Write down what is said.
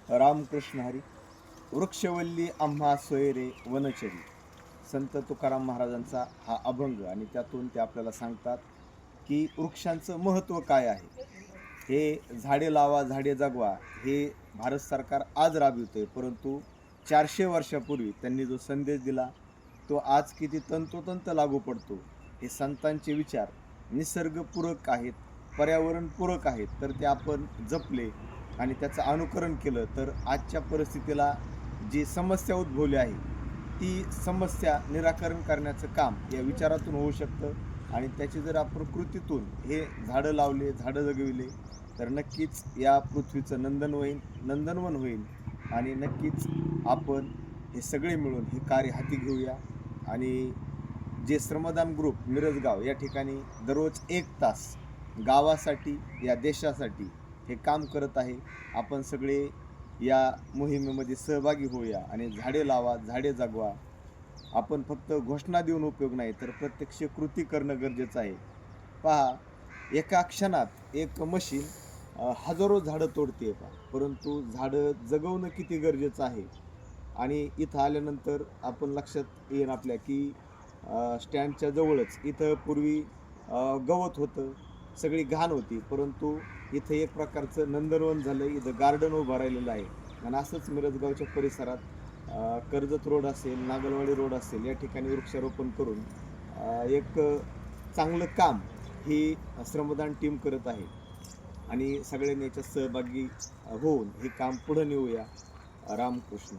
रामकृष्ण हरी. वृक्षवल्ली आम्हा सोयरे वनचरी, संत तुकाराम महाराजांचा हा अभंग. आणि त्यातून ते आपल्याला सांगतात की वृक्षांचं महत्त्व काय आहे. हे झाडे लावा झाडे जगवा हे भारत सरकार आज राबवितंय, परंतु 400 वर्षापूर्वी त्यांनी जो संदेश दिला तो आज किती तंतोतंत लागू पडतो. हे संतांचे विचार निसर्गपूरक आहेत, पर्यावरणपूरक आहेत, तर ते आपण जपले आणि त्याचं अनुकरण केलं तर आजच्या परिस्थितीला जी समस्या उद्भवली आहे ती समस्या निराकरण करण्याचं काम या विचारातून होऊ शकतं. आणि त्याची जर आपण कृतीतून हे झाडं लावले, झाडं जगविले तर नक्कीच या पृथ्वीचं नंदनवन होईल. आणि नक्कीच आपण हे सगळे मिळून हे कार्य हाती घेऊया. आणि जे श्रमदान ग्रुप मिरजगाव या ठिकाणी दररोज 1 तास गावासाठी, या देशासाठी हे काम करत आहे. आपण सगळे या मोहिमेमध्ये सहभागी होऊया आणि झाडे लावा झाडे जगवा. आपण फक्त घोषणा देऊन उपयोग नाही, तर प्रत्यक्ष कृती करणं गरजेचं आहे. पहा, एका क्षणात एक मशीन हजारो झाडं तोडते पहा, परंतु झाडं जगवणं किती गरजेचं आहे. आणि इथं आल्यानंतर आपण लक्षात येईल आपल्या की स्टँडच्या जवळच इथं पूर्वी गवत होतं, सगळी घाण होती, परंतु इथं एक प्रकारचं नंदनवन झालं, इथं गार्डन उभं राहिलेलं आहे. आणि असंच मिरजगावच्या परिसरात कर्जत रोड असेल, नागलवाडी रोड असेल, या ठिकाणी वृक्षारोपण करून एक चांगलं काम ही श्रमदान टीम करत आहे. आणि सगळ्यांनी याच्यात सहभागी होऊन हे काम पुढे नेऊया. रामकृष्ण.